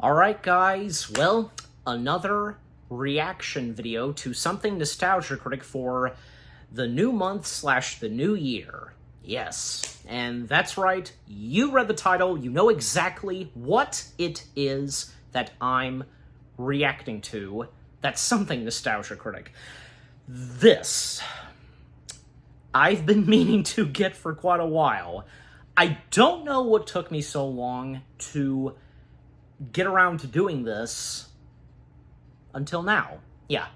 Alright guys, well, another reaction video to something Nostalgia Critic for the new month / the new year. Yes, and that's right, you read the title, you know exactly what it is that I'm reacting to. That's something Nostalgia Critic. This, I've been meaning to get for quite a while. I don't know what took me so long to get around to doing this until now. Yeah,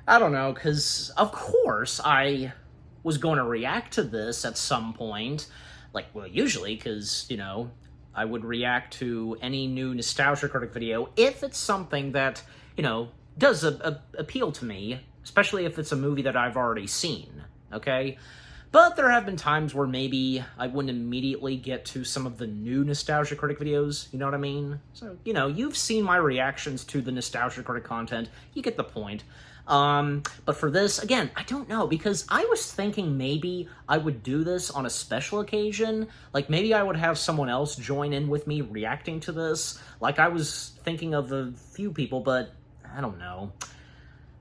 I don't know, because of course I was going to react to this at some point. Like, well, usually, because, you know, I would react to any new Nostalgia Critic video if it's something that, you know, does appeal to me, especially if it's a movie that I've already seen, okay? But there have been times where maybe I wouldn't immediately get to some of the new Nostalgia Critic videos, you know what I mean? So, you know, you've seen my reactions to the Nostalgia Critic content, you get the point. But for this, again, I don't know, because I was thinking maybe I would do this on a special occasion, like maybe I would have someone else join in with me reacting to this, like I was thinking of a few people, but I don't know.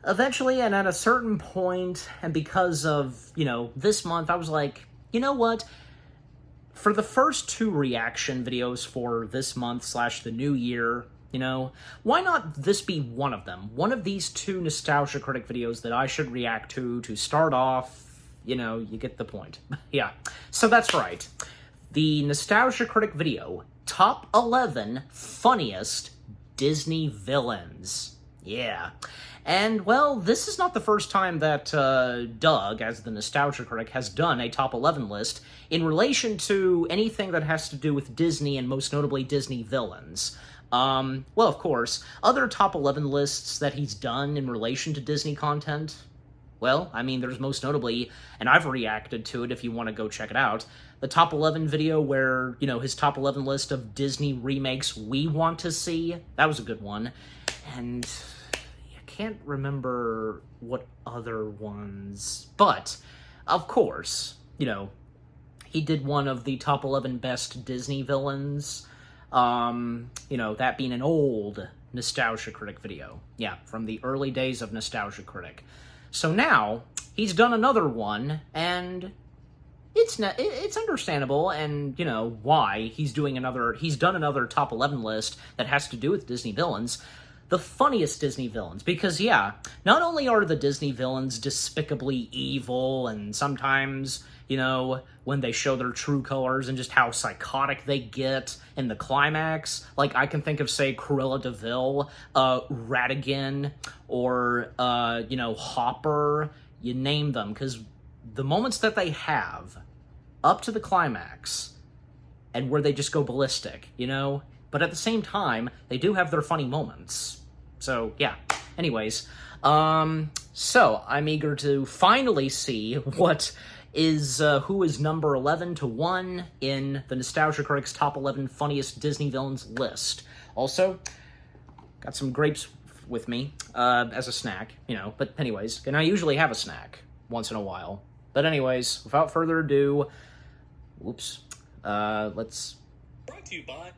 Eventually, and at a certain point, and because of, you know, this month, I was like, you know what? For the first two reaction videos for this month / the new year, you know, why not this be one of them? One of these two Nostalgia Critic videos that I should react to start off, you know, you get the point. Yeah, so that's right. The Nostalgia Critic video, Top 11 Funniest Disney Villains. Yeah. And, well, this is not the first time that Doug, as the Nostalgia Critic, has done a top 11 list in relation to anything that has to do with Disney and most notably Disney villains. Well, of course, other top 11 lists that he's done in relation to Disney content, well, I mean, there's most notably, and I've reacted to it if you want to go check it out, the top 11 video where, you know, his top 11 list of Disney remakes we want to see, that was a good one, and can't remember what other ones, but of course, you know, he did one of the top 11 best Disney villains, you know, that being an old Nostalgia Critic video. Yeah, from the early days of Nostalgia Critic. So now, he's done another one, and it's understandable, and, you know, why he's done another top 11 list that has to do with Disney villains. The funniest Disney villains, because, yeah, not only are the Disney villains despicably evil, and sometimes, you know, when they show their true colors and just how psychotic they get in the climax, like, I can think of, say, Cruella De Vil, Ratigan, or, you know, Hopper, you name them, because the moments that they have up to the climax, and where they just go ballistic, you know? But at the same time, they do have their funny moments. So, yeah. Anyways, so I'm eager to finally see what is, who is number 11 to 1 in the Nostalgia Critic's top 11 funniest Disney villains list. Also, got some grapes with me, as a snack, you know, but anyways, and I usually have a snack once in a while. But anyways, without further ado, whoops, let's... Brought to you by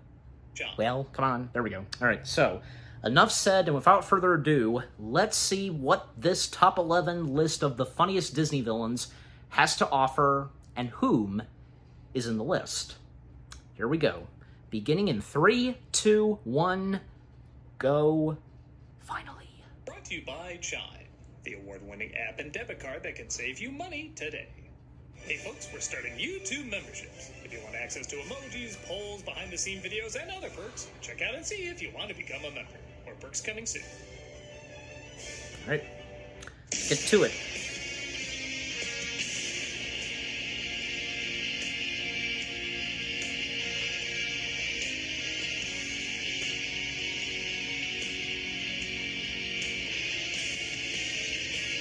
John. Well, come on. There we go. All right, so enough said, and without further ado, let's see what this top 11 list of the funniest Disney villains has to offer and whom is in the list. Here we go. Beginning in 3, 2, 1, go. Finally. Brought to you by Chime, the award-winning app and debit card that can save you money today. Hey folks, we're starting YouTube memberships. If you want access to emojis, polls, behind-the-scene videos, and other perks, check out and see if you want to become a member. More perks coming soon. Alright, get to it.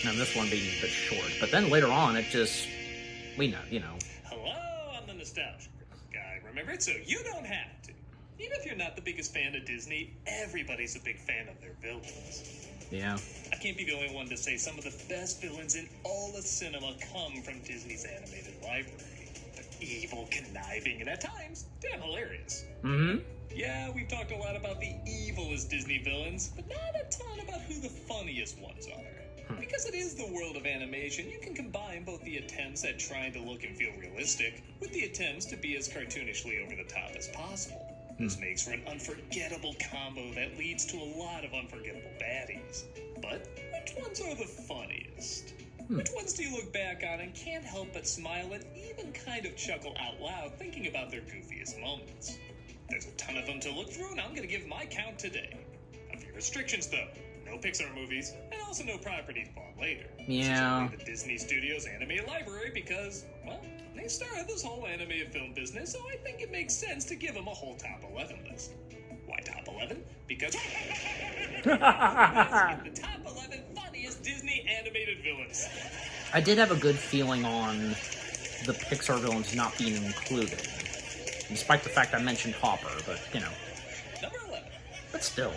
Now this one being a bit short, but then later on it just... we know, you know. Hello, I'm the Nostalgia guy. Remember it, so you don't have to. Even if you're not the biggest fan of Disney, everybody's a big fan of their villains. Yeah. I can't be the only one to say some of the best villains in all of cinema come from Disney's animated library. They're evil, conniving, and at times, damn hilarious. Mm-hmm. Yeah, we've talked a lot about the evilest Disney villains, but not a ton about who the funniest ones are. Because it is the world of animation, you can combine both the attempts at trying to look and feel realistic with the attempts to be as cartoonishly over the top as possible. This makes for an unforgettable combo that leads to a lot of unforgettable baddies. But which ones are the funniest? Which ones do you look back on and can't help but smile and even kind of chuckle out loud thinking about their goofiest moments? There's a ton of them to look through, and I'm going to give my count today. A few restrictions, though. No Pixar movies, and also no properties bought later. Yeah. This is only the Disney Studios animated library because, well, they started this whole animated film business, so I think it makes sense to give them a whole top 11 list. Why top 11? Because the top 11 funniest Disney animated villains. I did have a good feeling on the Pixar villains not being included. Despite the fact I mentioned Hopper, but, you know. Number 11. But still.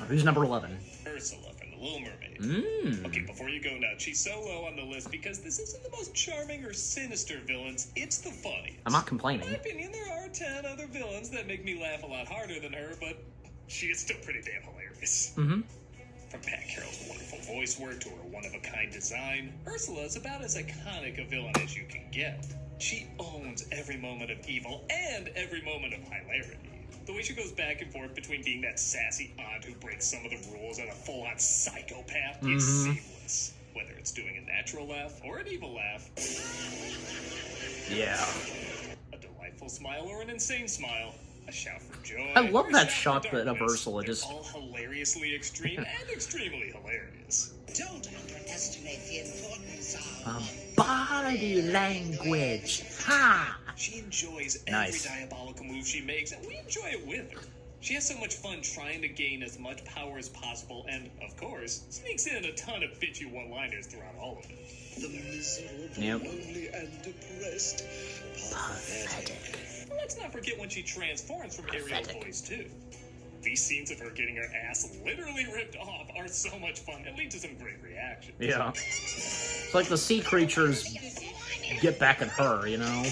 Who's number 11? Ursula from The Little Mermaid. Okay, before you go nuts, she's so low on the list because this isn't the most charming or sinister villains, it's the funniest. I'm not complaining. In my opinion, there are 10 other villains that make me laugh a lot harder than her, but she is still pretty damn hilarious. From Pat Carroll's wonderful voice work to her one-of-a-kind design, Ursula is about as iconic a villain as you can get. She owns every moment of evil and every moment of hilarity. The way she goes back and forth between being that sassy aunt who breaks some of the rules and a full-on psychopath is seamless. Whether it's doing a natural laugh or an evil laugh. Yeah. A delightful smile or an insane smile. A shout for joy. I love or a that shout shot for of darkness. Ursula They're just... all hilariously extreme and extremely hilarious. Don't underestimate the importance of body language. Ha! She enjoys Nice. every diabolical move she makes, and we enjoy it with her. She has so much fun trying to gain as much power as possible, and, of course, sneaks in a ton of bitchy one-liners throughout all of it. the miserable, Yep. lonely, and depressed. Pathetic. But let's not forget when she transforms from Ariel's voice, too. These scenes of her getting her ass literally ripped off are so much fun and lead to some great reactions. Yeah. It's like the sea creatures get back at her, you know?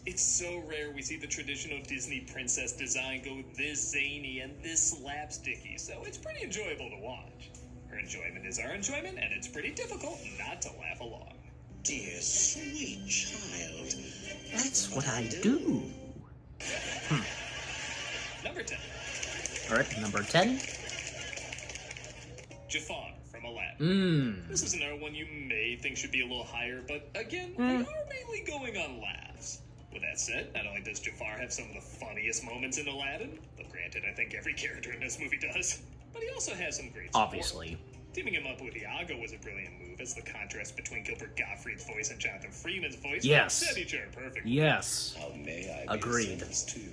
It's so rare we see the traditional Disney princess design go this zany and this slapsticky, so it's pretty enjoyable to watch. Her enjoyment is our enjoyment, and it's pretty difficult not to laugh along. Dear sweet child, That's what I do. Number 10. Alright, number 10. Jafar from Aladdin. This is another one you may think should be a little higher, but again, we are mainly going on laughs. With that said, not only does Jafar have some of the funniest moments in Aladdin, but granted, I think every character in this movie does, but he also has some great support. Obviously. Teaming him up with Iago was a brilliant move, as the contrast between Gilbert Gottfried's voice and Jonathan Freeman's voice Yes. set each other perfectly. Yes. how may I Agreed. be of service to you?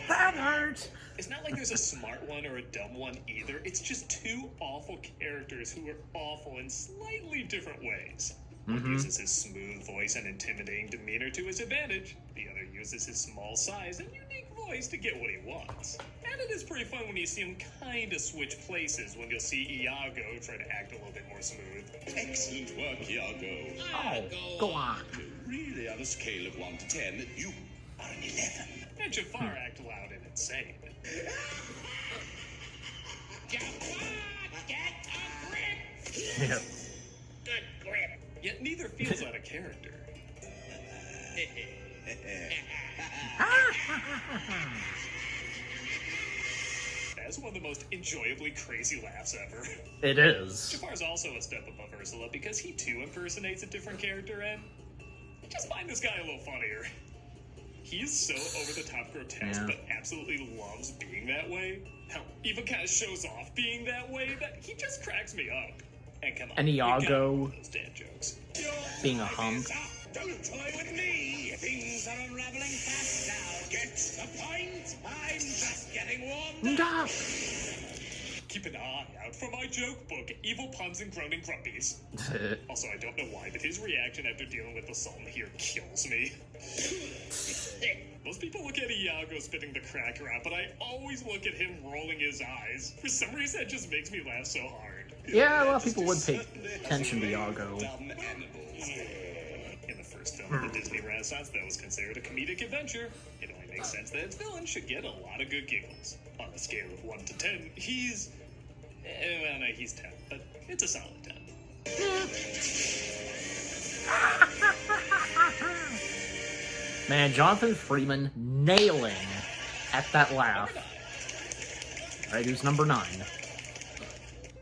That hurt. It's not like there's a smart one or a dumb one either. It's just two awful characters who are awful in slightly different ways. One uses his smooth voice and intimidating demeanor to his advantage. The other uses his small size and unique voice to get what he wants. And it is pretty fun when you see him kind of switch places, when you'll see Iago try to act a little bit more smooth. Excellent work, Iago. Oh, go on. Really, on a scale of 1 to 10, you are an 11. And Jafar act loud and insane. Jafar, get a grip! Yeah. Good grip. Yet neither feels out of character. That's one of the most enjoyably crazy laughs ever. It is. Jafar's also a step above Ursula because he too impersonates a different character, and I just find this guy a little funnier. He is so over-the-top grotesque, Yeah. but absolutely loves being that way. Hell, even kind of shows off being that way, that he just cracks me up. And come on, And you gotta Iago love those dad jokes. being a hunk. Don't toy with me. Things are unraveling fast now. Get the point? I'm just getting warmed up. Keep an eye out for my joke book, Evil Puns and Groaning Grumpies. Also, I don't know why, but his reaction after dealing with the Sultan here kills me. Most people look at Iago spitting the cracker out, but I always look at him rolling his eyes. For some reason, that just makes me laugh so hard. Yeah, a lot of people would pay attention to Iago. Dumb animals. In the first film of the Disney Renaissance, that was considered a comedic adventure. It only makes sense that its villain should get a lot of good giggles. On a scale of 1 to 10, he's... well, no, he's 10, but it's a solid 10. Man, Jonathan Freeman nailing at that laugh. Alright, who's number 9?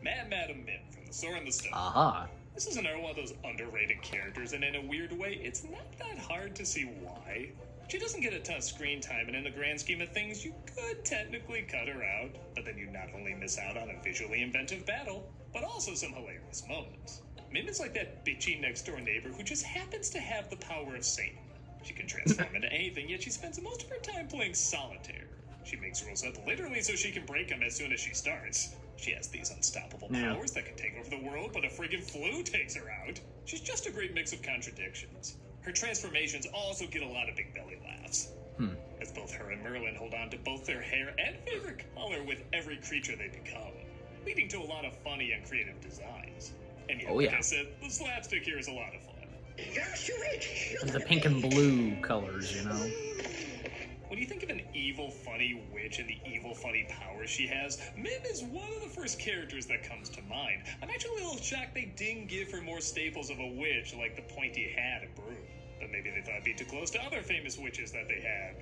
Madam Mim from The Sword and the Stone. Aha. This is another one of those underrated characters, and in a weird way, it's not that hard to see why. She doesn't get a ton of screen time, and in the grand scheme of things, you could technically cut her out, but then you not only miss out on a visually inventive battle, but also some hilarious moments. Mim is like that bitchy next-door neighbor who just happens to have the power of Satan. She can transform into anything, yet she spends most of her time playing solitaire. She makes rules up literally so she can break them as soon as she starts. She has these unstoppable powers that can take over the world, but a friggin' flu takes her out. She's just a great mix of contradictions. Her transformations also get a lot of big belly laughs. As both her and Merlin hold on to both their hair and favorite color with every creature they become, leading to a lot of funny and creative designs. And yeah, like I said, the slapstick here is a lot of fun. The pink and blue colors, you know? When you think of an evil, funny witch and the evil, funny powers she has, Mim is one of the first characters that comes to mind. I'm actually a little shocked they didn't give her more staples of a witch like the pointy hat and broom. But maybe they thought it'd be too close to other famous witches that they had,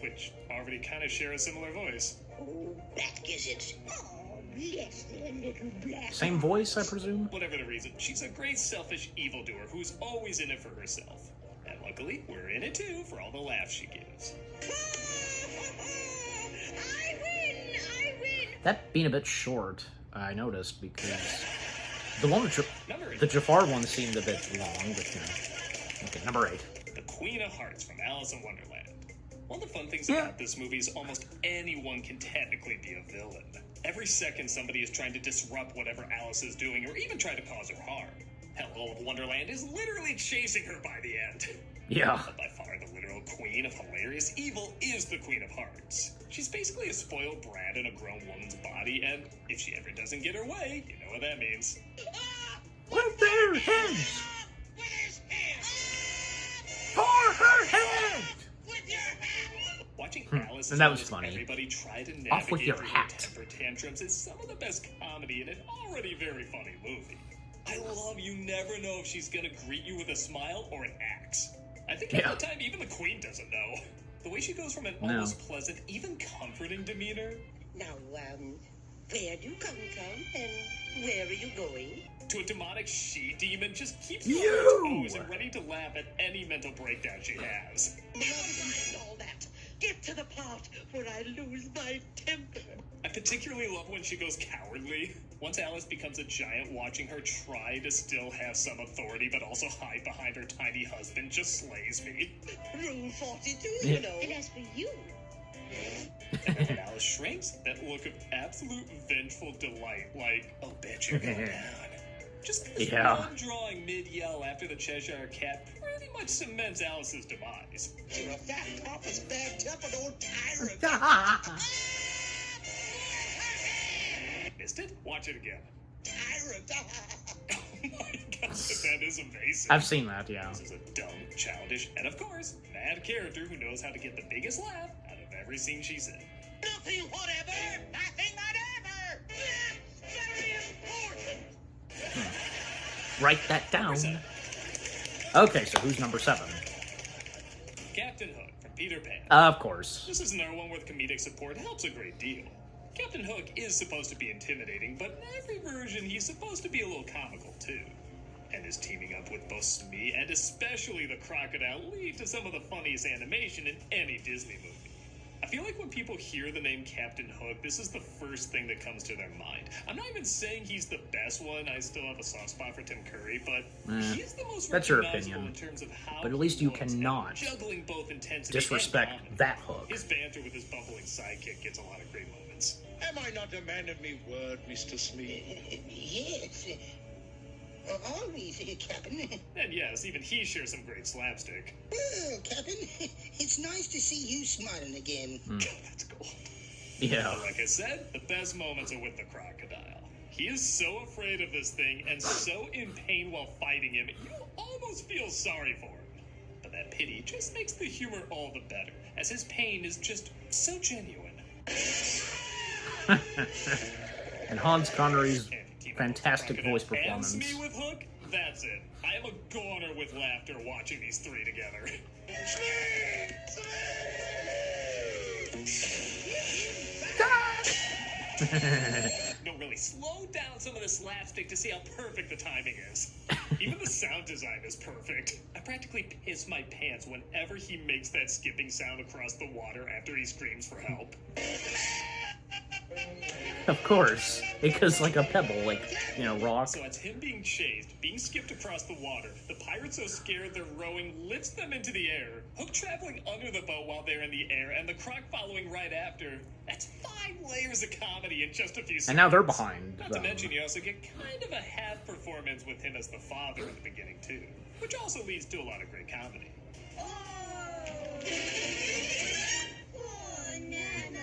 which already kind of share a similar voice. Oh, that gizzards. Oh, bless their little black. Same voice, I presume? Whatever the reason, she's a great selfish evildoer who's always in it for herself. And luckily, we're in it too for all the laughs she gives. I win! That being a bit short, I noticed, because the one with Number 8. the Jafar one seemed a bit long, but you know. Okay, number 8. The Queen of Hearts from Alice in Wonderland. One of the fun things about this movie is almost anyone can technically be a villain. Every second somebody is trying to disrupt whatever Alice is doing or even try to cause her harm. Hell, all of Wonderland is literally chasing her by the end. Yeah. But by far the literal queen of hilarious evil is the Queen of Hearts. She's basically a spoiled brat in a grown woman's body, and if she ever doesn't get her way, you know what that means. With their heads! With his hand! For her head! With your hand! Watching Alice And that was as funny. everybody try to navigate Off with your through hat. her temper tantrums is some of the best comedy in an already very funny movie. I love you never know if she's gonna greet you with a smile or an axe. I think half the time even the queen doesn't know. The way she goes from an almost pleasant, even comforting demeanor Now, where do you come from and where are you going? to a demonic she-demon just keeps her You! on her toes and ready to laugh at any mental breakdown she has. Never mind all that. Get to the part where I lose my temper. I particularly love when she goes cowardly. Once Alice becomes a giant, watching her try to still have some authority but also hide behind her tiny husband just slays me. Rule 42, you know. And as for you, And then when Alice shrinks, that look of absolute vengeful delight, like, oh, bitch, you're going down. Just this one drawing mid-yell after the Cheshire Cat pretty much cements Alice's demise. You're a fat, pompous, bad-tempered old tyrant. Missed it? Watch it again. Tyrant. Oh my god, that is amazing. I've seen that, yeah. This is a dumb, childish, and of course, mad character who knows how to get the biggest laugh out of every scene she's in. Nothing whatever. Nothing whatever. Very important. Write that down. Okay, so who's number 7? Captain Hook from Peter Pan. Of course. This is another one where the comedic support helps a great deal. Captain Hook is supposed to be intimidating, but in every version he's supposed to be a little comical too. And his teaming up with both Smee and especially the crocodile lead to some of the funniest animation in any Disney movie. I feel like when people hear the name Captain Hook, this is the first thing that comes to their mind. I'm not even saying he's the best one. I still have a soft spot for Tim Curry, but he's the most That's your recognizable opinion. in terms of how But at least you he looks cannot and juggling both intensity disrespect and comedy. that Hook. His banter with his bumbling sidekick gets a lot of great moments. Am I not a man of me word, Mr. Smee? Yes. Always, Captain. And yes, even he shares some great slapstick. Well, Captain, it's nice to see you smiling again. That's gold. Yeah. But like I said, the best moments are with the crocodile. He is so afraid of this thing and so in pain while fighting him, you almost feel sorry for him. But that pity just makes the humor all the better, as his pain is just so genuine. And Hans Connery's And Team fantastic Crocodile voice and performance. me with Hook? That's it. I am a goner with laughter watching these three together. No, really, slow down some of the slapstick to see how perfect the timing is. Even the sound design is perfect. I practically piss my pants whenever he makes that skipping sound across the water after he screams for help. Of course, because like a pebble, like, you know, rock. So it's him being chased, being skipped across the water, the pirates so scared they're rowing lifts them into the air, Hook traveling under the boat while they're in the air, and the Croc following right after. That's 5 layers of comedy in just a few seconds. And now they're behind Not them. to mention you also get kind of a half performance with him as the father in the beginning too, which also leads to a lot of great comedy. Oh, Nana.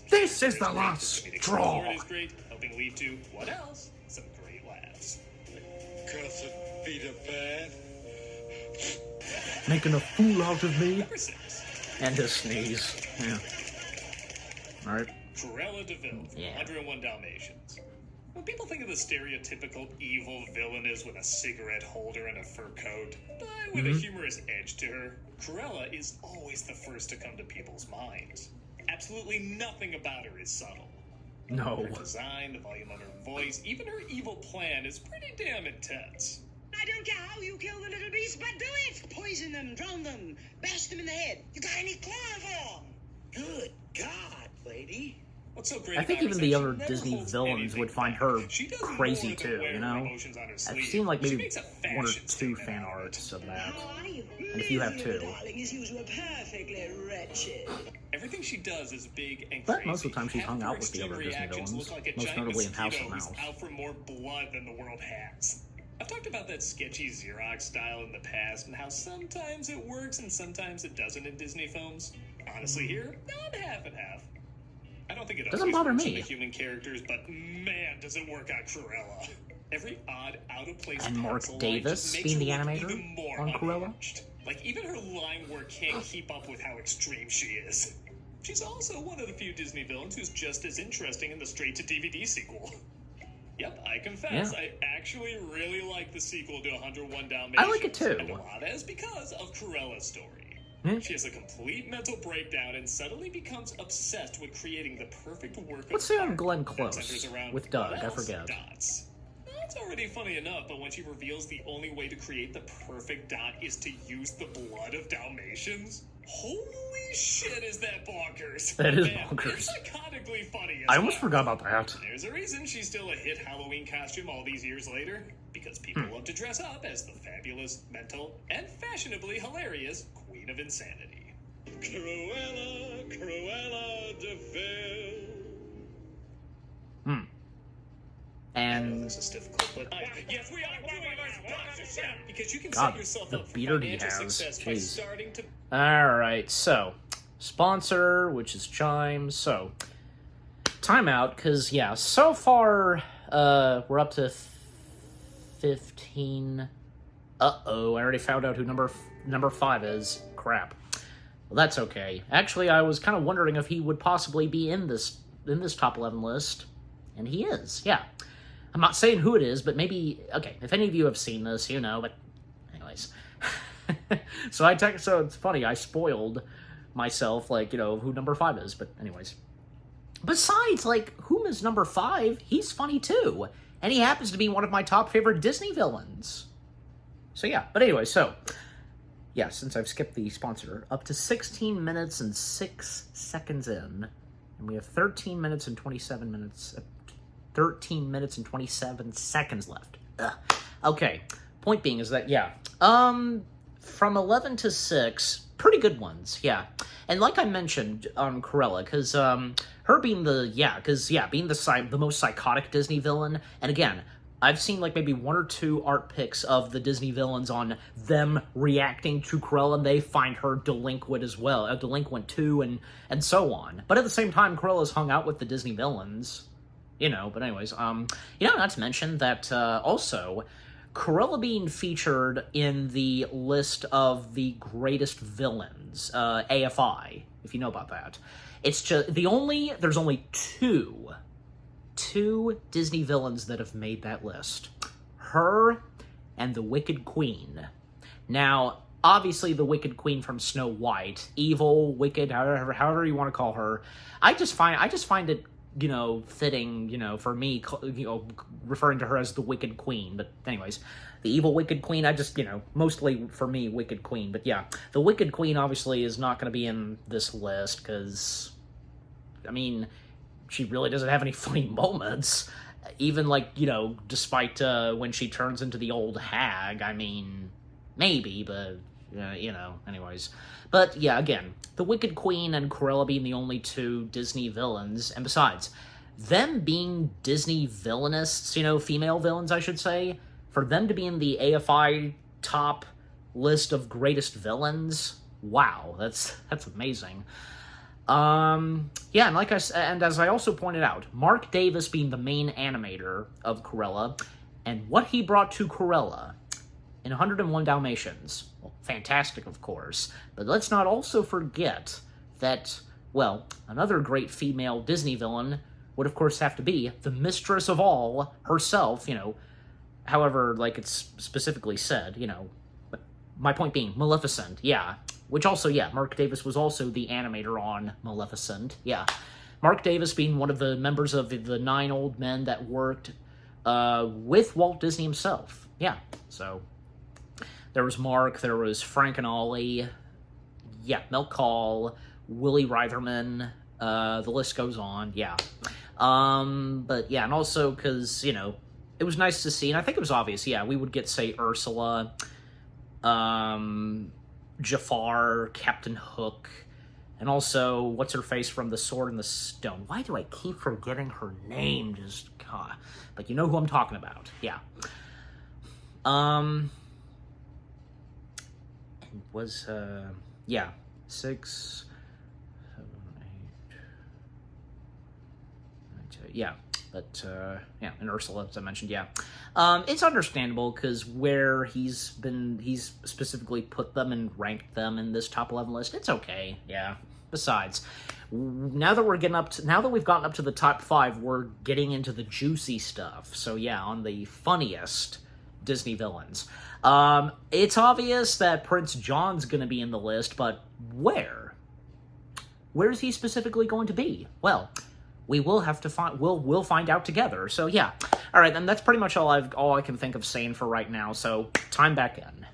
This is the last Comedic straw. support is great, helping lead to, what else? Some great laughs. Cursed Peter Pan. Making a fool out of me. Number 6. And a sneeze. Yeah. Alright. Cruella De Vil, Yeah. 101 Dalmatians. When people think of the stereotypical evil villainess with a cigarette holder and a fur coat, but with a humorous edge to her, Cruella is always the first to come to people's minds. Absolutely nothing about her is subtle. No. Her design, the volume of her voice, even her evil plan is pretty damn intense. I don't care how you kill the little beasts, but do it! Poison them, drown them, bash them in the head. You got any chloroform? Good God, lady. What's so great I think about her even is the that other she never Disney holds villains anything would find back. her She does crazy more than too, wear you her know? emotions on her I've sleeve. seen like She maybe makes a 1 or fashion 2 statement fan out of it. arts of that. How are you? And if you have Miserable 2. darling, as usual, perfectly wretched. Everything she does is big and But crazy. most of the time she's Half hung her out with the extreme other Disney reactions villains, look like a most giant notably in House of mosquito who's Mouse. out for more blood than the world has. I've talked about that sketchy Xerox style in the past and how sometimes it works and sometimes it doesn't in Disney films. Honestly, here, not half and half. I don't think it Doesn't always bother works me. in the human characters, but man, does it work on Cruella. Every odd, out-of-place And Mark pencil line Davis just makes being her the look animator even more on Cruella? unhinged. Like, even her line work can't keep up with how extreme she is. She's also one of the few Disney villains who's just as interesting in the straight-to-DVD sequel. Yep, I confess, Yeah. I actually really like the sequel to 101 Dalmatians. I like it too. And a lot is because of Cruella's story. Hmm? She has a complete mental breakdown and suddenly becomes obsessed with creating the perfect work What's of the on art Glenn that Close centers around with Doug? what I else? forget. Dots. That's already funny enough, but when she reveals the only way to create the perfect dot is to use the blood of Dalmatians, holy shit, is that bonkers! That is Man, bonkers. It's psychotically funny. I almost forgot about that. There's a reason she's still a hit Halloween costume all these years later. Because people love to dress up as the fabulous, mental, and fashionably hilarious Queen of Insanity. Cruella, Cruella De Vil. And That's a stiff clip, but yes, we are doing our sponsorship because you can God, set yourself the up for beard he financial has. success by Jeez. starting to. alright, so sponsor, which is Chime. So timeout, because yeah, so far we're up to 15. Uh-oh, I already found out who number 5 is. Crap. Well, that's okay. Actually, I was kind of wondering if he would possibly be in this top 11 list, and he is. Yeah. I'm not saying who it is, but maybe, okay, if any of you have seen this, you know, but anyways. So it's funny, I spoiled myself, like, you know, who number 5 is, but anyways. Besides, like, whom is number 5? He's funny too, and he happens to be one of my top favorite Disney villains. So yeah, but anyway, so, yeah, since I've skipped the sponsor, up to 16 minutes and 6 seconds in, and we have 13 minutes and 27 seconds left. Ugh. Okay, point being is that, yeah, from 11 to 6, pretty good ones, yeah. And like I mentioned on Cruella, because, her being being the most psychotic Disney villain, and again, I've seen like maybe 1 or 2 art pics of the Disney villains on them reacting to Cruella, and they find her delinquent as well, delinquent too, and so on. But at the same time, Cruella's hung out with the Disney villains, you know. But anyways, you know, not to mention that also Cruella being featured in the list of the greatest villains, AFI, if you know about that. It's just, there's only two Disney villains that have made that list. Her and the Wicked Queen. Now, obviously the Wicked Queen from Snow White, evil, wicked, however you want to call her, I just find it, you know, fitting, you know, for me, you know, referring to her as the Wicked Queen. But anyways, the evil Wicked Queen, I just, you know, mostly for me, Wicked Queen. But yeah, the Wicked Queen obviously is not going to be in this list because, I mean, she really doesn't have any funny moments. Even, like, you know, despite when she turns into the old hag, I mean, maybe, but, you know, anyways. But, yeah, again, the Wicked Queen and Cruella being the only two Disney villains, and besides, them being Disney villainists, you know, female villains, I should say, for them to be in the AFI top list of greatest villains, wow, that's amazing. Yeah, and as I also pointed out, Mark Davis being the main animator of Cruella, and what he brought to Cruella in 101 Dalmatians. Well, fantastic, of course, but let's not also forget that, well, another great female Disney villain would, of course, have to be the mistress of all herself, you know, however, like it's specifically said, you know, but my point being, Maleficent, yeah. Which also, yeah, Mark Davis was also the animator on Maleficent, yeah. Mark Davis being one of the members of the 9 old men that worked with Walt Disney himself, yeah. So, there was Mark, there was Frank and Ollie, yeah, Mel Call, Willie Reitherman, the list goes on, yeah. But yeah, and also because, you know, it was nice to see, and I think it was obvious, yeah, we would get, say, Ursula, Jafar, Captain Hook, and also, what's-her-face from The Sword and the Stone. Why do I keep forgetting her name? Just, God. But you know who I'm talking about. Yeah. Was, yeah, 6, 7, 8, 9, 10, yeah. But, yeah, and Ursula, as I mentioned, yeah. It's understandable, because where he's specifically put them and ranked them in this top 11 list, it's okay, yeah. Besides, now that we've gotten up to the top 5, we're getting into the juicy stuff. So yeah, on the funniest Disney villains. It's obvious that Prince John's gonna be in the list, but where? Where is he specifically going to be? Well, we will have to find. We'll find out together. So yeah, all right. Then that's pretty much all I can think of saying for right now. So time back in.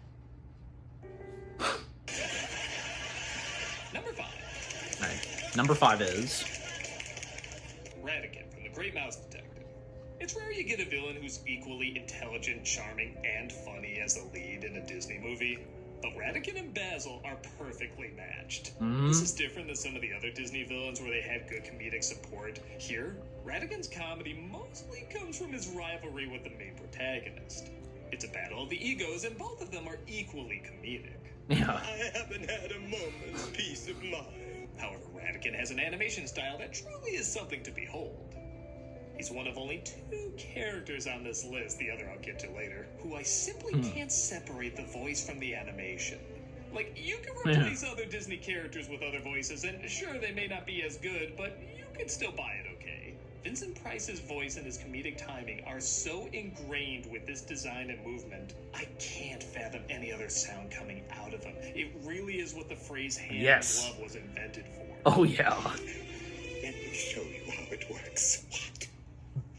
Number 5. All right. Number 5 is Ratigan from The Great Mouse Detective. It's rare you get a villain who's equally intelligent, charming, and funny as the lead in a Disney movie. But Ratigan and Basil are perfectly matched. This is different than some of the other Disney villains where they had good comedic support. Here, Ratigan's comedy mostly comes from his rivalry with the main protagonist. It's a battle of the egos, and both of them are equally comedic. yeah. I haven't had a moment's peace of mind. However, Ratigan has an animation style that truly is something to behold. He's one of only 2 characters on this list, the other I'll get to later, who I simply can't separate the voice from the animation. Like, you can replace other Disney characters with other voices, and sure, they may not be as good, but you can still buy it okay. Vincent Price's voice and his comedic timing are so ingrained with this design and movement, I can't fathom any other sound coming out of him. It really is what the phrase hand in glove was invented for. Oh, yeah. Let me show you how it works. What?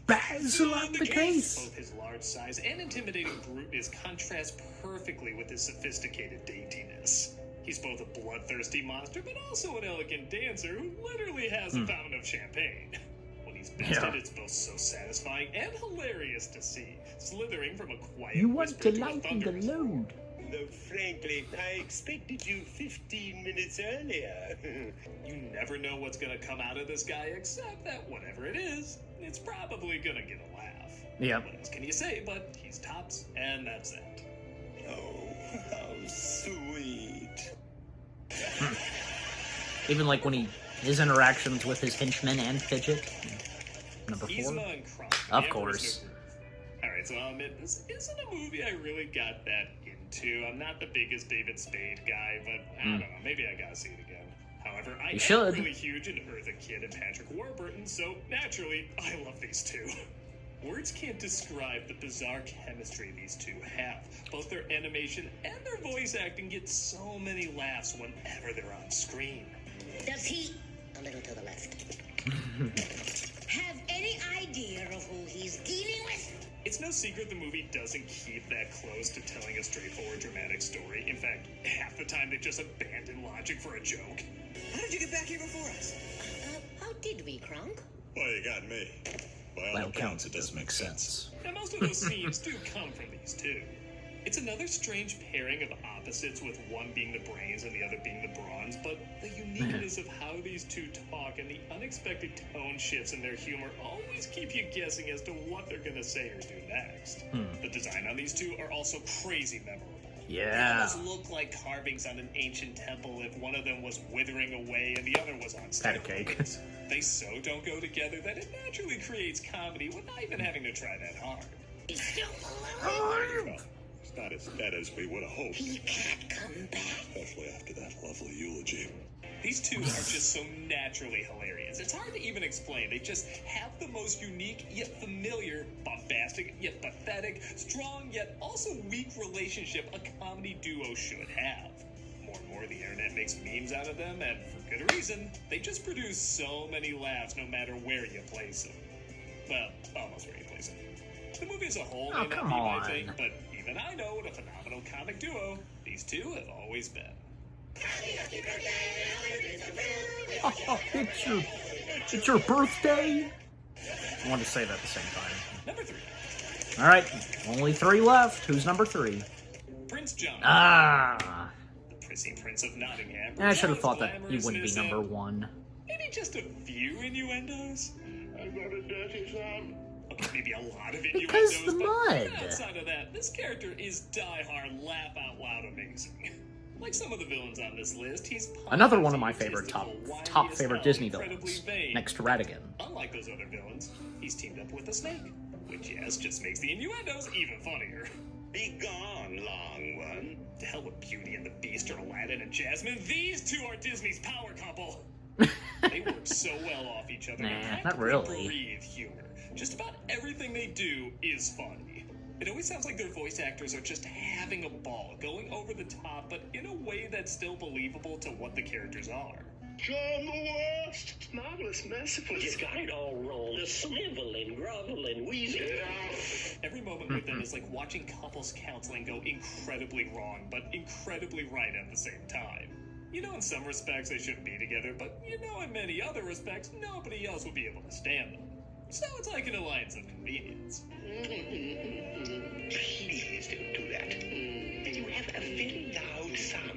Basil on the case. Both his large size and intimidating bruteness contrast perfectly with his sophisticated daintiness. He's both a bloodthirsty monster, but also an elegant dancer who literally has a fountain of champagne. When he's bested, it's both so satisfying and hilarious to see, slithering from a quiet whisper to a thunderous roar. Though frankly, I expected you 15 minutes earlier. You never know what's gonna come out of this guy, except that whatever it is, it's probably gonna get a laugh. Yeah. What else can you say? But he's tops, and that's it. Oh, how sweet. Even like when his interactions with his henchmen and Fidget. Number 4. Yzma and Kronk, Of course. Alright, so I'll admit, this isn't a movie I really got that into. I'm not the biggest David Spade guy, but I don't know, maybe I gotta see it again. However, I am really huge into Eartha Kitt and Patrick Warburton, so naturally, I love these two. Words can't describe the bizarre chemistry these two have. Both their animation and their voice acting get so many laughs whenever they're on screen. Does he, a little to the left, have any idea of who he's dealing with? It's no secret the movie doesn't keep that close to telling a straightforward dramatic story. In fact, half the time they just abandon logic for a joke. How did you get back here before us? How did we, Kronk? Well, you got me. By all accounts, it does make sense. And most of those scenes do come from these two. It's another strange pairing of opposites, with one being the brains and the other being the bronze, but the uniqueness of how these two talk and the unexpected tone shifts in their humor always keep you guessing as to what they're gonna say or do next. The design on these two are also crazy memorable. Yeah. They almost look like carvings on an ancient temple if one of them was withering away and the other was on Pat a cake. steroids. They so don't go together that it naturally creates comedy without even having to try that hard. Well, it's not as bad as we would have hoped, He can't come back. especially after that lovely eulogy. These two are just so naturally hilarious. It's hard to even explain. They just have the most unique yet familiar, bombastic yet pathetic, strong yet also weak relationship a comedy duo should have. More and more, the internet makes memes out of them, and for good reason. They just produce so many laughs no matter where you place them. Well, almost where you place them. The movie as a whole may not be my thing, but even I know what a phenomenal comic duo these two have always been. Oh, it's your birthday? I wanted to say that at the same time. Number 3. All right, only 3 left. Who's number 3? Prince John. Ah. The prissy Prince of Nottingham. I should have thought that he wouldn't be number 1. Maybe just a few innuendos. I've got a dirty son. Okay, maybe a lot of innuendos. Because the but mud. outside of that, this character is die-hard, laugh-out-loud amazing. Like some of the villains on this list, he's Another one of my favorite top whiny as favorite hell, Disney incredibly villains, vain. next to Ratigan. Unlike those other villains, he's teamed up with a snake, which, yes, just makes the innuendos even funnier. Be gone, long one. To hell with Beauty and the Beast or Aladdin and Jasmine, these two are Disney's power couple. They work so well off each other. Nah, and not really. Breathe humor. Just about everything they do is funny. It always sounds like their voice actors are just having a ball, going over the top, but in a way that's still believable to what the characters are. John the worst. Marvelous, merciful. You got it all wrong. The sniveling, groveling, wheezing. Every moment with them is like watching couples counseling go incredibly wrong, but incredibly right at the same time. You know, in some respects they shouldn't be together, but you know, in many other respects, nobody else would be able to stand them. So it's like an alliance of convenience. Please don't do that. You have a very loud son.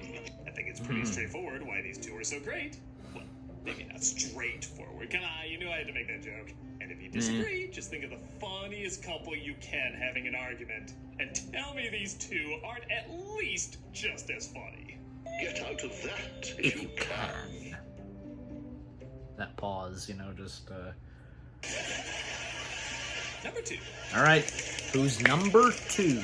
I think it's pretty straightforward why these two are so great. Well, maybe not straightforward. Come on, you knew I had to make that joke. And if you disagree, just think of the funniest couple you can having an argument, and tell me these two aren't at least just as funny. Get out of that If you can. That pause, you know, just, Number 2. All right, who's number 2?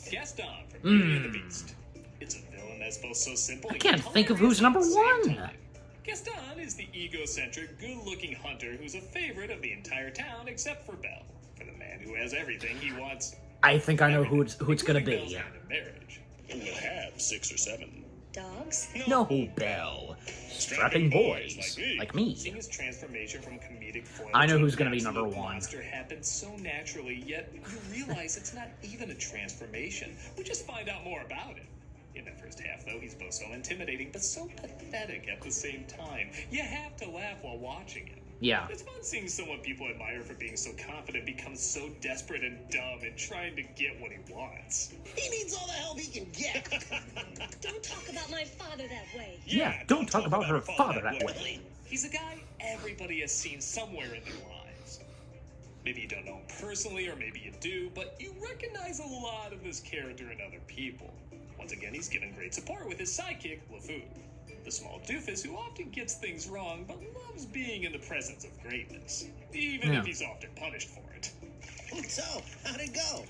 Gaston from Beauty and the Beast. It's a villain that's both so simple and can't think of hilarious who's number at the same 1. time. Gaston is the egocentric, good-looking hunter who's a favorite of the entire town except for Belle, for the man who has everything he wants. I think I know who it's gonna including Belle's be. hand in marriage. We'll have 6 or 7. Dogs? No, Belle. Strapping boys like me. Seeing his transformation from comedic foil I know to who's gonna be absolute number 1. monster happens so naturally, yet you realize it's not even a transformation. We just find out more about it. In the first half, though, he's both so intimidating but so pathetic at the same time. You have to laugh while watching him. Yeah. It's fun seeing someone people admire for being so confident become so desperate and dumb and trying to get what he wants. He needs all the help he can get. Don't talk about my father that way. Yeah, don't talk about her father that way. He's a guy everybody has seen somewhere in their lives. Maybe you don't know him personally, or maybe you do, but you recognize a lot of this character in other people. Once again, he's given great support with his sidekick, LeFou, the small doofus who often gets things wrong, but loves being in the presence of greatness, even if he's often punished for it. So, how'd it go?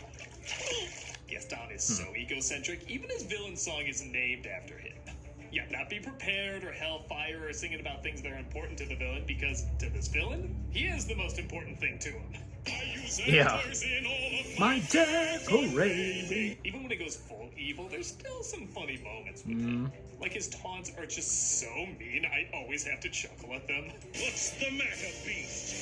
Gaston is so egocentric, even his villain song is named after him. Yeah, not be prepared or hellfire or singing about things that are important to the villain, because to this villain, he is the most important thing to him. Yeah. My decorating. Even when he goes full evil, there's still some funny moments with him. Like his taunts are just so mean, I always have to chuckle at them. What's the matter, beast?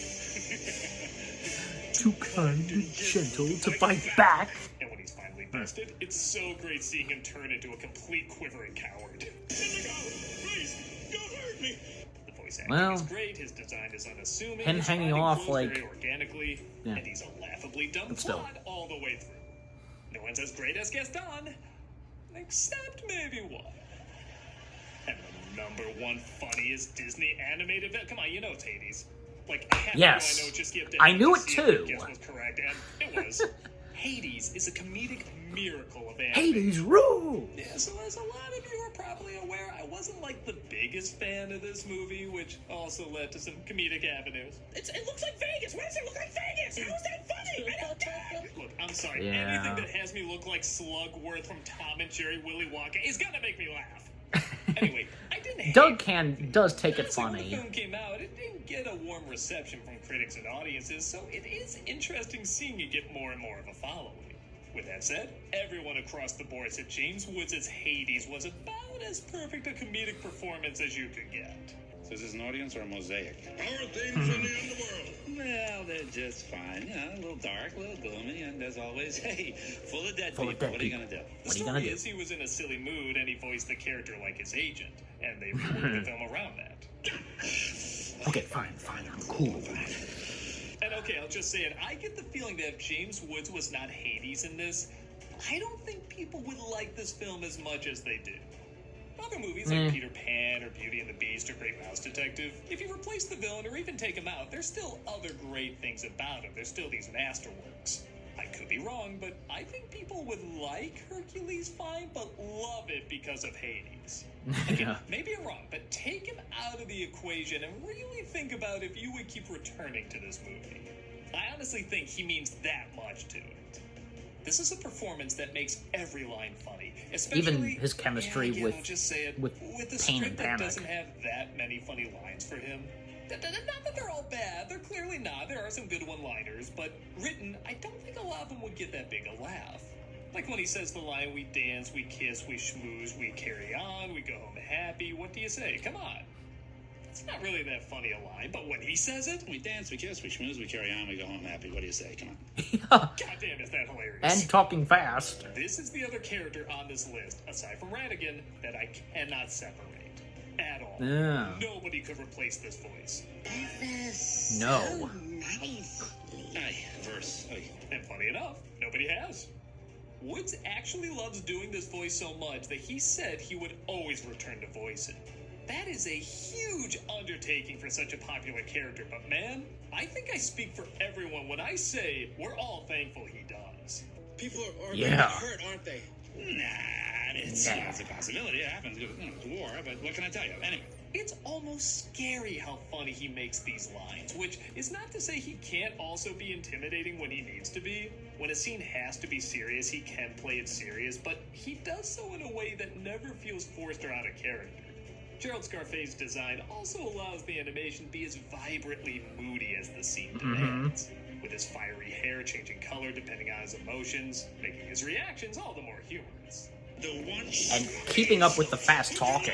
Too kind and gentle to fight back. And when he's finally bested, it's so great seeing him turn into a complete quivering coward. Please, don't hurt me. The voice acting Well, is great, his design is unassuming, him his hanging fighting off, flows like- very organically, Yeah. and he's a laughably dumb But still. plot all the way through. No one's as great as Gaston, except maybe one. And the #1 funniest Disney animated film. Come on, you know it's Hades. Like, half Yes. I know just skipped I knew to it see too. if the guess was correct, and it was. Hades is a comedic miracle of anime. Hades rule. Yeah, so as a lot of you are probably aware, I wasn't like the biggest fan of this movie, which also led to some comedic avenues. It looks like Vegas. Why does it look like Vegas? How is that funny? I don't get it. Look, I'm sorry. Yeah. Anything that has me look like Slugworth from Tom and Jerry Willy Wonka is gonna make me laugh. Anyway, I didn't hate Doug it. does take it Honestly, when funny. the film came out, it didn't get a warm reception from critics and audiences, so it is interesting seeing it get more and more of a following. With that said, everyone across the board said James Woods' Hades was about as perfect a comedic performance as you could get. So is this an audience or a mosaic? How are things in the underworld? Well, they're just fine. You know, a little dark, a little gloomy, and as always, hey, full of dead Full of people. dead What are you people. gonna do? The What are you gonna story do? is he was in a silly mood and he voiced the character like his agent, and they reworked the film around that. Okay, fine, I'm cool. And okay, I'll just say it, I get the feeling that if James Woods was not Hades in this, I don't think people would like this film as much as they do. Other movies like Peter Pan or Beauty and the Beast or Great Mouse Detective, if you replace the villain or even take him out, there's still other great things about him. There's still these masterworks. I could be wrong, but I think people would like Hercules fine, but love it because of Hades. Yeah. Maybe I'm wrong, but take him out of the equation and really think about if you would keep returning to this movie. I honestly think he means that much to it. This is a performance that makes every line funny, especially Even his chemistry again, with- I'll just say it, with the Pain script and that Panic. doesn't have that many funny lines for him. Not that they're all bad, they're clearly not. There are some good one-liners, but written, I don't think a lot of them would get that big a laugh. Like when he says the line, we dance, we kiss, we schmooze, we carry on, we go home happy. What do you say? Come on. It's not really that funny a line, but when he says it, We dance, we kiss, we schmooze, we carry on, we go home happy. What do you say? Come on. goddamn, is that hilarious. And talking fast. This is the other character on this list, aside from Ratigan, that I cannot separate. At all. Yeah. Nobody could replace this voice. No. Aye, verse. Aye. And funny enough, nobody has. Woods actually loves doing this voice so much that he said he would always return to voice it. That is a huge undertaking for such a popular character, but man, I think I speak for everyone when I say we're all thankful he does. People are Yeah. gonna get hurt, aren't they? Nah, I mean, it's a possibility. It happens. You know, it's war, but what can I tell you? Anyway. It's almost scary how funny he makes these lines, which is not to say he can't also be intimidating when he needs to be. When a scene has to be serious, he can play it serious, but he does so in a way that never feels forced or out of character. Gerald Scarfe's design also allows the animation to be as vibrantly moody as the scene demands, with his fiery hair changing color depending on his emotions, making his reactions all the more humorous. The one And keeping up with the fast talking.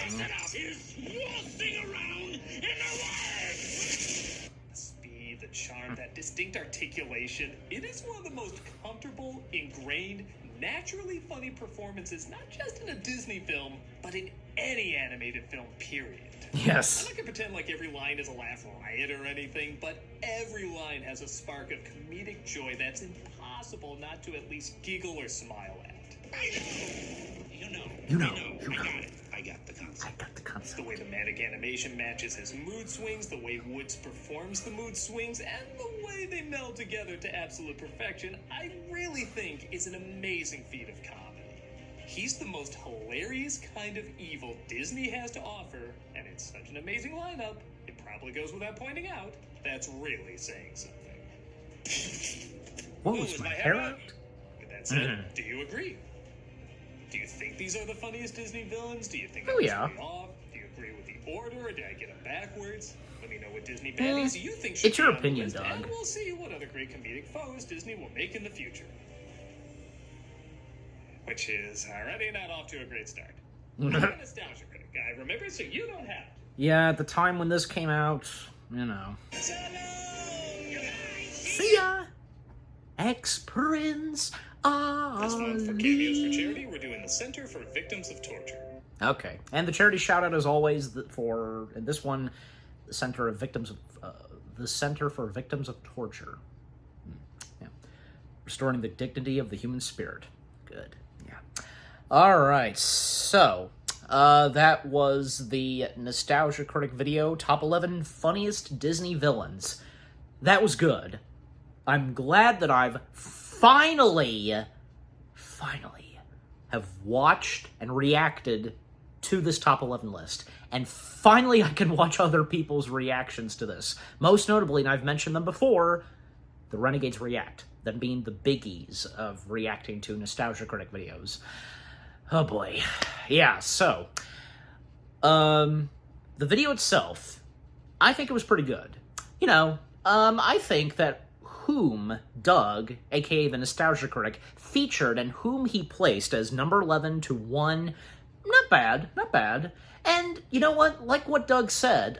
is waltzing around in the world. The speed, the charm, that distinct articulation, it is one of the most comfortable, ingrained, naturally funny performances, not just in a Disney film, but in any animated film, period. I'm Yes. not gonna pretend like every line is a laugh riot or anything, but every line has a spark of comedic joy that's impossible not to at least giggle or smile at. You know. You know. I got it. I got the concept. I got the The concept. way the manic animation matches his mood swings, the way Woods performs the mood swings, and the way they meld together to absolute perfection, I really think is an amazing feat of comedy. He's the most hilarious kind of evil Disney has to offer, and it's such an amazing lineup, it probably goes without pointing out, that's really saying something. What was my hair out? With that said, do you agree? Do you think these are the funniest Disney villains? Do you think Oh, I was yeah. way off? Do you agree with the order, or did I get them backwards? Let me know what Disney baddies you think should it's your be on the opinion, list, Doug. and we'll see what other great comedic foes Disney will make in the future. Which is already not off to a great start. I'm a nostalgia critic. I remember, so you don't have to. Yeah, at the time when this came out, you know. So long, you guys. See ya! Ex-Prince This month, for cameos for Ali. charity, we're doing the Center for Victims of Torture. Okay, and the charity shout-out, as always, for in this one, the Center for Victims of Torture. Yeah. Restoring the dignity of the human spirit. Good. Yeah. All right, so that was the Nostalgia Critic video, Top 11 Funniest Disney Villains. That was good. I'm glad that I've finally have watched and reacted to this top 11 list. And finally I can watch other people's reactions to this. Most notably, and I've mentioned them before, the Renegades React. Them being the biggies of reacting to Nostalgia Critic videos. Oh boy. Yeah, so, the video itself, I think it was pretty good. You know, I think that whom Doug, aka the Nostalgia Critic, featured and whom he placed as number 11 to 1, not bad. And you know what? Like what Doug said,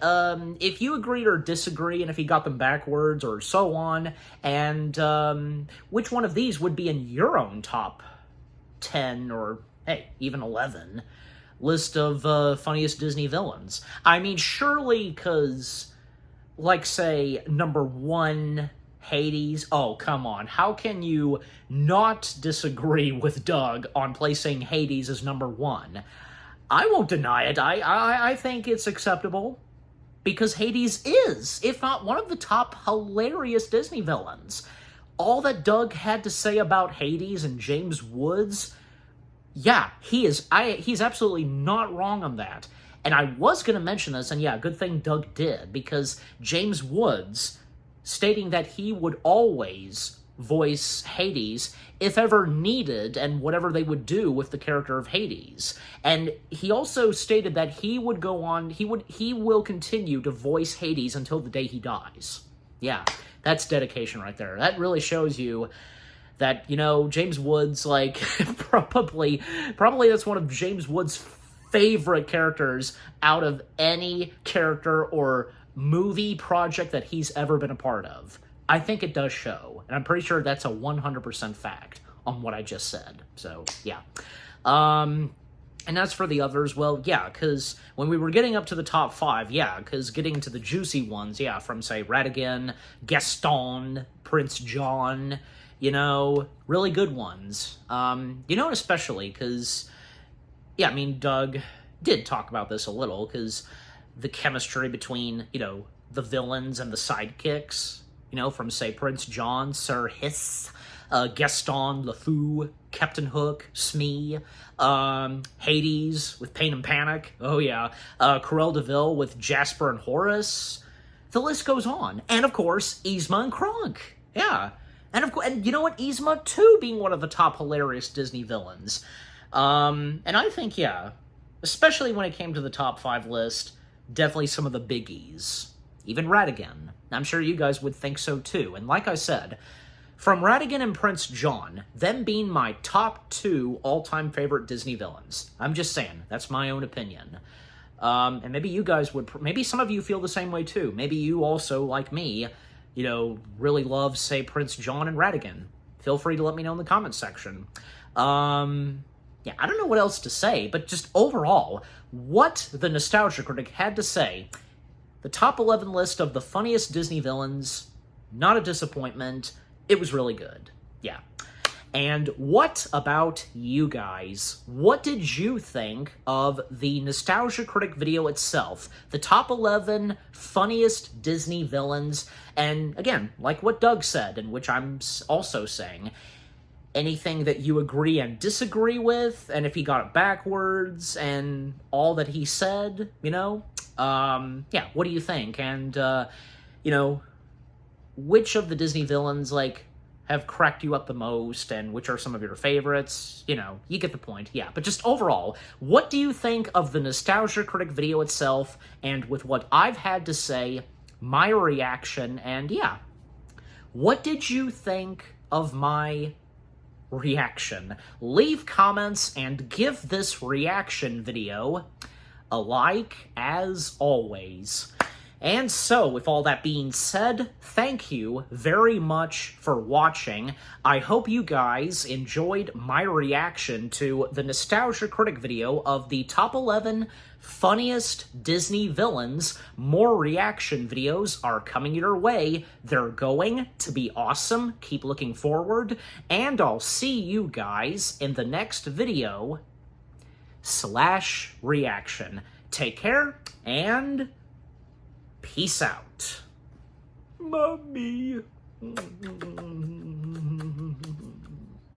if you agreed or disagree, and if he got them backwards or so on, and which one of these would be in your own top 10 or, hey, even 11 list of funniest Disney villains? I mean, surely, because, like, say, number 1... Hades. Oh, come on. How can you not disagree with Doug on placing Hades as number 1? I won't deny it. I think it's acceptable. Because Hades is, if not one of the top hilarious Disney villains. All that Doug had to say about Hades and James Woods, yeah, he's absolutely not wrong on that. And I was going to mention this, and yeah, good thing Doug did, because James Woods stating that he would always voice Hades if ever needed, and whatever they would do with the character of Hades. And he also stated that he would go on, he will continue to voice Hades until the day he dies. Yeah, that's dedication right there. That really shows you that, you know, James Woods, like, probably that's one of James Woods' favorite characters out of any character or movie project that he's ever been a part of. I think it does show, and I'm pretty sure that's a 100% fact on what I just said. So, yeah. And as for the others, well, yeah, because when we were getting up to the top 5, yeah, because getting to the juicy ones, yeah, from, say, Ratigan, Gaston, Prince John, you know, really good ones. You know, especially because, yeah, I mean, Doug did talk about this a little, because the chemistry between, you know, the villains and the sidekicks, you know, from, say, Prince John, Sir Hiss, Gaston, LeFou, Captain Hook, Smee, Hades with Pain and Panic, oh yeah, Cruella De Vil with Jasper and Horace, the list goes on. And, of course, Yzma and Kronk, yeah. And, of course, and you know what, Yzma, too, being one of the top hilarious Disney villains. And I think, yeah, especially when it came to the top 5 list, definitely some of the biggies. Even Ratigan. I'm sure you guys would think so too. And like I said, from Ratigan and Prince John, them being my top 2 all-time favorite Disney villains. I'm just saying, that's my own opinion. And maybe you guys would, maybe some of you feel the same way too. Maybe you also, like me, you know, really love, say, Prince John and Ratigan. Feel free to let me know in the comments section. Yeah, I don't know what else to say, but just overall, what the Nostalgia Critic had to say, the top 11 list of the funniest Disney villains, not a disappointment. It was really good. Yeah. And what about you guys? What did you think of the Nostalgia Critic video itself? The top 11 funniest Disney villains, and again, like what Doug said, and which I'm also saying, anything that you agree and disagree with, and if he got it backwards, and all that he said, you know? Yeah, what do you think? And, you know, which of the Disney villains, like, have cracked you up the most, and which are some of your favorites. You know, you get the point, yeah. But just overall, what do you think of the Nostalgia Critic video itself, and with what I've had to say, my reaction, and yeah. What did you think of my reaction? Leave comments and give this reaction video a like, as always. And so, with all that being said, thank you very much for watching. I hope you guys enjoyed my reaction to the Nostalgia Critic video of the top 11 funniest Disney villains. More reaction videos are coming your way. They're going to be awesome. Keep looking forward. And I'll see you guys in the next video / reaction. Take care, and peace out. Mommy.